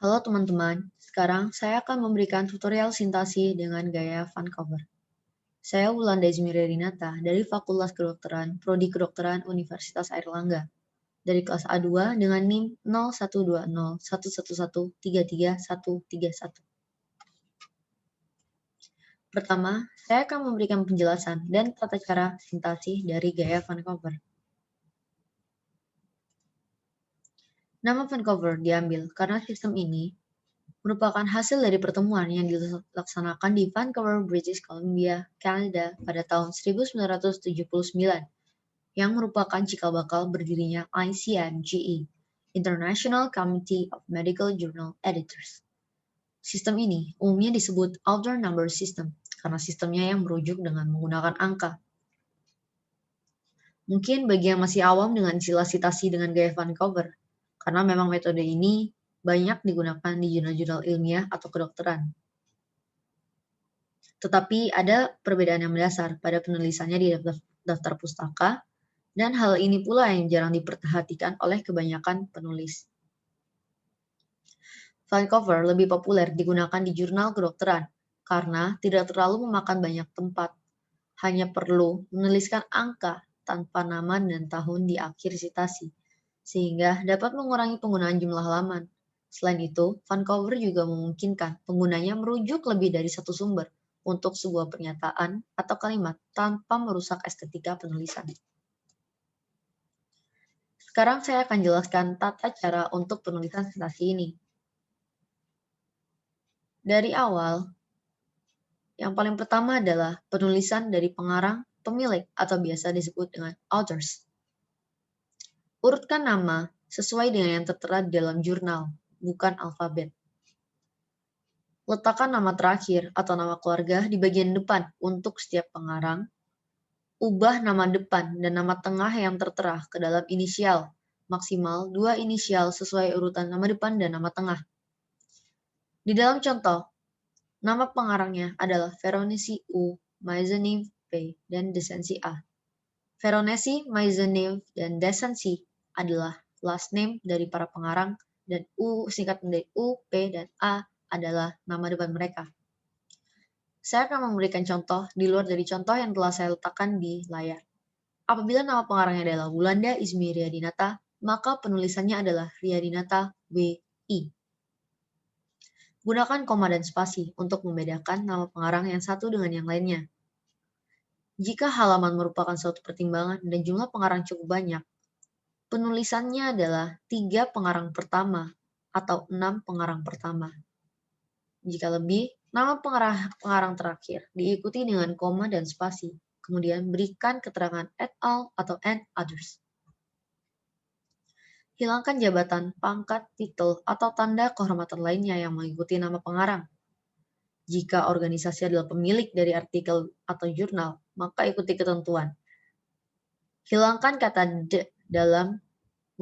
Halo teman-teman, sekarang saya akan memberikan tutorial sintasi dengan gaya Vancouver. Saya Wulanda Izmira Dinata dari Fakultas Kedokteran, Prodi Kedokteran Universitas Airlangga, dari kelas A2 dengan NIM 012011133131. Pertama, saya akan memberikan penjelasan dan tata cara sintasi dari gaya Vancouver. Nama Vancouver diambil karena sistem ini merupakan hasil dari pertemuan yang dilaksanakan di Vancouver, British Columbia, Kanada pada tahun 1979 yang merupakan cikal bakal berdirinya ICMGE, International Committee of Medical Journal Editors. Sistem ini umumnya disebut Outer Number System karena sistemnya yang merujuk dengan menggunakan angka. Mungkin bagi yang masih awam dengan istilah sitasi dengan gaya Vancouver, karena memang metode ini banyak digunakan di jurnal-jurnal ilmiah atau kedokteran. Tetapi ada perbedaan yang mendasar pada penulisannya di daftar pustaka, dan hal ini pula yang jarang diperhatikan oleh kebanyakan penulis. Vancouver lebih populer digunakan di jurnal kedokteran karena tidak terlalu memakan banyak tempat, hanya perlu menuliskan angka tanpa nama dan tahun di akhir sitasi, sehingga dapat mengurangi penggunaan jumlah halaman. Selain itu, Vancouver juga memungkinkan penggunanya merujuk lebih dari satu sumber untuk sebuah pernyataan atau kalimat tanpa merusak estetika penulisan. Sekarang saya akan jelaskan tata cara untuk penulisan sitasi ini. Dari awal, yang paling pertama adalah penulisan dari pengarang, pemilik, atau biasa disebut dengan authors. Urutkan nama sesuai dengan yang tertera di dalam jurnal, bukan alfabet. Letakkan nama terakhir atau nama keluarga di bagian depan untuk setiap pengarang. Ubah nama depan dan nama tengah yang tertera ke dalam inisial, maksimal 2 inisial sesuai urutan nama depan dan nama tengah. Di dalam contoh, nama pengarangnya adalah Veronesi U, Maisonneuve P, dan Decency A. Veronesi, Maisonneuve, dan Decency adalah last name dari para pengarang, dan U singkatan dari U, P, dan A adalah nama depan mereka. Saya akan memberikan contoh di luar dari contoh yang telah saya letakkan di layar. Apabila nama pengarangnya adalah Wulanda Izmira Dinata, maka penulisannya adalah Riyadinata W.I. Gunakan koma dan spasi untuk membedakan nama pengarang yang satu dengan yang lainnya. Jika halaman merupakan suatu pertimbangan dan jumlah pengarang cukup banyak, penulisannya adalah 3 pengarang pertama atau 6 pengarang pertama. Jika lebih, nama pengarang terakhir diikuti dengan koma dan spasi, kemudian berikan keterangan et al. Atau and others. Hilangkan jabatan, pangkat, titel, atau tanda kehormatan lainnya yang mengikuti nama pengarang. Jika organisasi adalah pemilik dari artikel atau jurnal, maka ikuti ketentuan. Hilangkan kata "the" dalam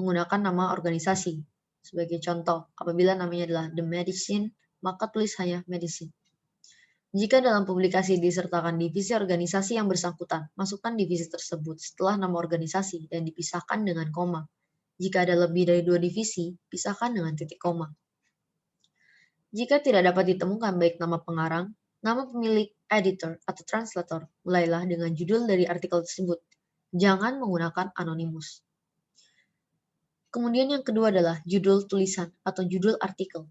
menggunakan nama organisasi. Sebagai contoh, apabila namanya adalah The Medicine, maka tulis hanya Medicine. Jika dalam publikasi disertakan divisi organisasi yang bersangkutan, masukkan divisi tersebut setelah nama organisasi dan dipisahkan dengan koma. Jika ada lebih dari 2 divisi, pisahkan dengan titik koma. Jika tidak dapat ditemukan baik nama pengarang, nama pemilik, editor, atau translator, mulailah dengan judul dari artikel tersebut. Jangan menggunakan anonimus. Kemudian yang kedua adalah judul tulisan atau judul artikel.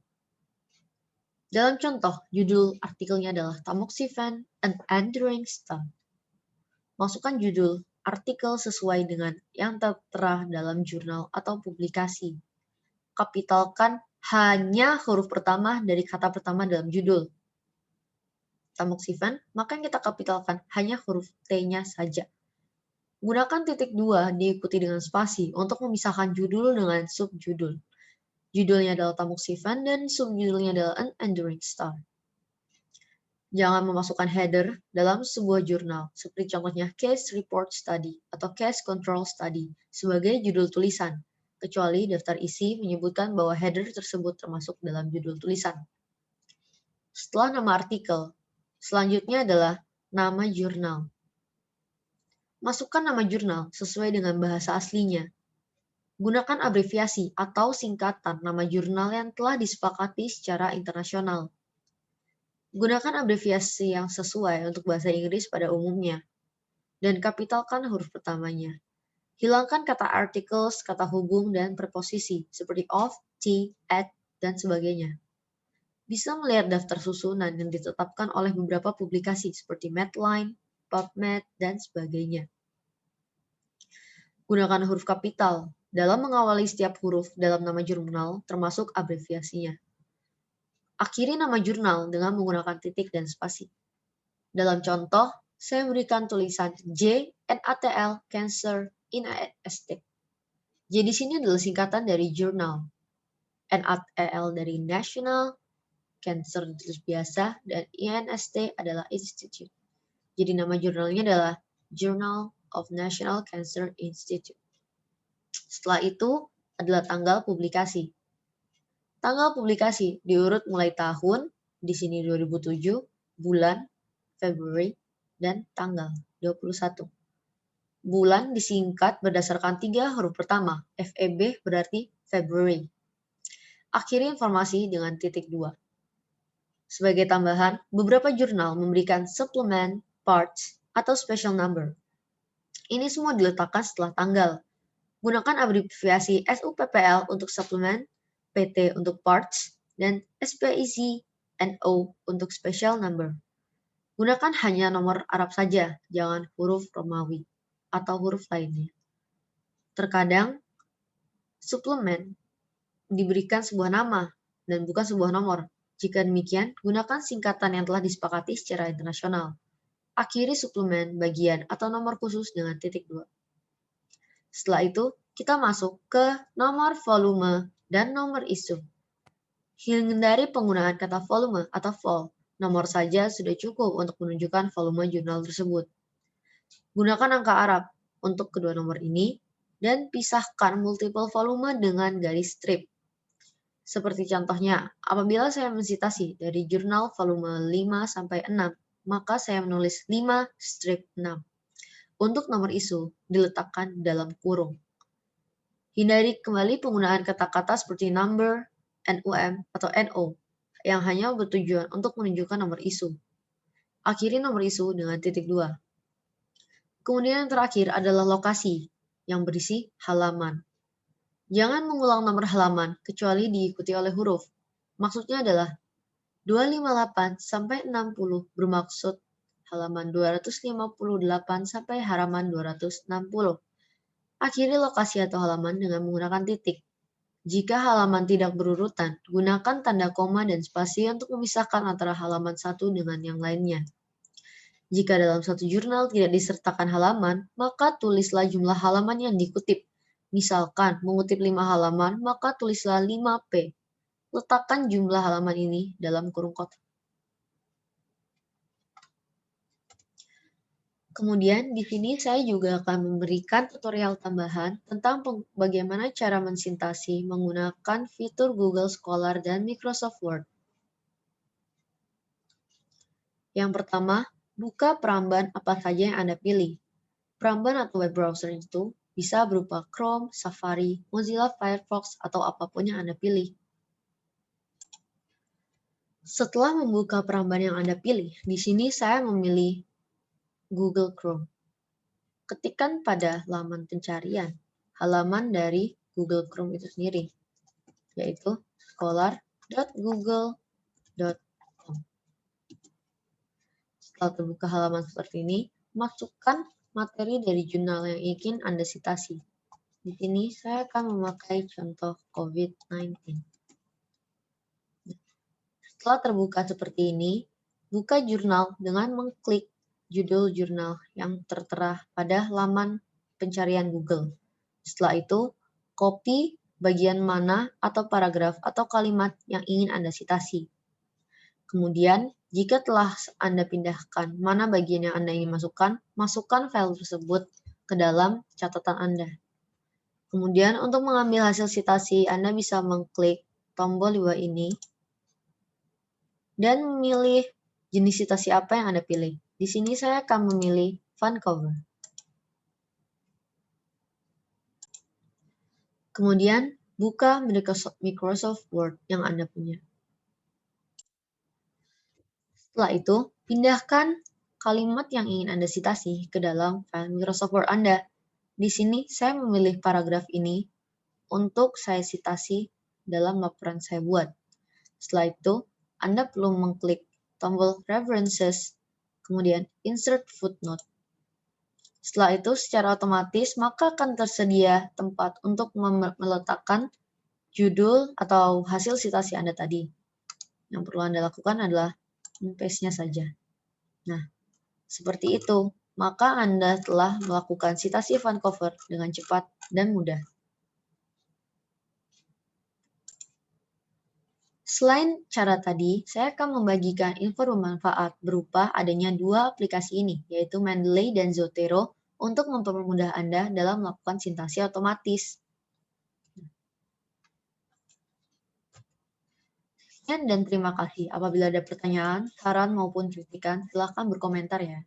Dalam contoh, judul artikelnya adalah Tamoxifen and Enduring Stunt. Masukkan judul artikel sesuai dengan yang tertera dalam jurnal atau publikasi. Kapitalkan hanya huruf pertama dari kata pertama dalam judul. Tamoxifen, maka yang kita kapitalkan hanya huruf T-nya saja. Gunakan titik 2 diikuti dengan spasi untuk memisahkan judul dengan subjudul. Judulnya adalah Tamoxifen dan subjudulnya adalah An Enduring Stunt. Jangan memasukkan header dalam sebuah jurnal, seperti contohnya Case Report Study atau Case Control Study sebagai judul tulisan, kecuali daftar isi menyebutkan bahwa header tersebut termasuk dalam judul tulisan. Setelah nama artikel, selanjutnya adalah nama jurnal. Masukkan nama jurnal sesuai dengan bahasa aslinya. Gunakan abreviasi atau singkatan nama jurnal yang telah disepakati secara internasional. Gunakan abreviasi yang sesuai untuk bahasa Inggris pada umumnya, dan kapitalkan huruf pertamanya. Hilangkan kata articles, kata hubung, dan preposisi seperti of, t, at, dan sebagainya. Bisa melihat daftar susunan yang ditetapkan oleh beberapa publikasi seperti Medline, PubMed, dan sebagainya. Gunakan huruf kapital dalam mengawali setiap huruf dalam nama jurnal, termasuk abreviasinya. Akhiri nama jurnal dengan menggunakan titik dan spasi. Dalam contoh, saya berikan tulisan J, NATL, Cancer, INST. J di sini adalah singkatan dari jurnal, NATL dari National, Cancer ditulis biasa, dan INST adalah Institute. Jadi nama jurnalnya adalah Journal of National Cancer Institute. Setelah itu adalah tanggal publikasi. Tanggal publikasi diurut mulai tahun, di sini 2007, bulan, February, dan tanggal 21. Bulan disingkat berdasarkan 3 huruf pertama, FEB berarti February. Akhiri informasi dengan titik 2. Sebagai tambahan, beberapa jurnal memberikan suplemen, parts, atau special number. Ini semua diletakkan setelah tanggal. Gunakan abreviasi SUPPL untuk suplemen, PT untuk parts, dan SPIC-NO untuk special number. Gunakan hanya nomor Arab saja, jangan huruf Romawi atau huruf lainnya. Terkadang, suplemen diberikan sebuah nama dan bukan sebuah nomor. Jika demikian, gunakan singkatan yang telah disepakati secara internasional. Akhiri suplemen, bagian, atau nomor khusus dengan titik 2. Setelah itu, kita masuk ke nomor volume dan nomor isu. Hindari penggunaan kata volume atau vol. Nomor saja sudah cukup untuk menunjukkan volume jurnal tersebut. Gunakan angka Arab untuk kedua nomor ini dan pisahkan multiple volume dengan garis strip. Seperti contohnya, apabila saya mensitasi dari jurnal volume 5-6, maka saya menulis 5 strip 6. Untuk nomor isu, diletakkan dalam kurung. Hindari kembali penggunaan kata-kata seperti number, NUM, atau NO yang hanya bertujuan untuk menunjukkan nomor isu. Akhiri nomor isu dengan titik 2. Kemudian yang terakhir adalah lokasi yang berisi halaman. Jangan mengulang nomor halaman kecuali diikuti oleh huruf. Maksudnya adalah 258 sampai 60 bermaksud halaman 258 sampai halaman 260. Akhiri lokasi atau halaman dengan menggunakan titik. Jika halaman tidak berurutan, gunakan tanda koma dan spasi untuk memisahkan antara halaman satu dengan yang lainnya. Jika dalam satu jurnal tidak disertakan halaman, maka tulislah jumlah halaman yang dikutip. Misalkan mengutip 5 halaman, maka tulislah 5P. Letakkan jumlah halaman ini dalam kurung kotak. Kemudian di sini saya juga akan memberikan tutorial tambahan tentang bagaimana cara mensintasi menggunakan fitur Google Scholar dan Microsoft Word. Yang pertama, buka peramban apa saja yang Anda pilih. Peramban atau web browser itu bisa berupa Chrome, Safari, Mozilla Firefox, atau apapun yang Anda pilih. Setelah membuka peramban yang Anda pilih, di sini saya memilih Google Chrome. Ketikkan pada laman pencarian halaman dari Google Chrome itu sendiri, yaitu scholar.google.com. Setelah terbuka halaman seperti ini, masukkan materi dari jurnal yang ingin Anda citasi. Di sini saya akan memakai contoh COVID-19. Setelah terbuka seperti ini, buka jurnal dengan mengklik judul jurnal yang tertera pada laman pencarian Google. Setelah itu, copy bagian mana atau paragraf atau kalimat yang ingin Anda citasi. Kemudian, jika telah Anda pindahkan mana bagian yang Anda ingin masukkan file tersebut ke dalam catatan Anda. Kemudian, untuk mengambil hasil citasi, Anda bisa mengklik tombol di bawah ini dan memilih jenis citasi apa yang Anda pilih. Di sini saya akan memilih Vancouver. Kemudian, buka Microsoft Word yang Anda punya. Setelah itu, pindahkan kalimat yang ingin Anda sitasi ke dalam file Microsoft Word Anda. Di sini, saya memilih paragraf ini untuk saya sitasi dalam laporan saya buat. Setelah itu, Anda perlu mengklik tombol References, kemudian Insert Footnote. Setelah itu, secara otomatis, maka akan tersedia tempat untuk meletakkan judul atau hasil sitasi Anda tadi. Yang perlu Anda lakukan adalah paste-nya saja. Nah, seperti itu. Maka Anda telah melakukan sitasi Vancouver dengan cepat dan mudah. Selain cara tadi, saya akan membagikan info bermanfaat berupa adanya dua aplikasi ini, yaitu Mendeley dan Zotero, untuk mempermudah Anda dalam melakukan sintasi otomatis. Sekian dan terima kasih. Apabila ada pertanyaan, saran maupun kritikan, silakan berkomentar ya.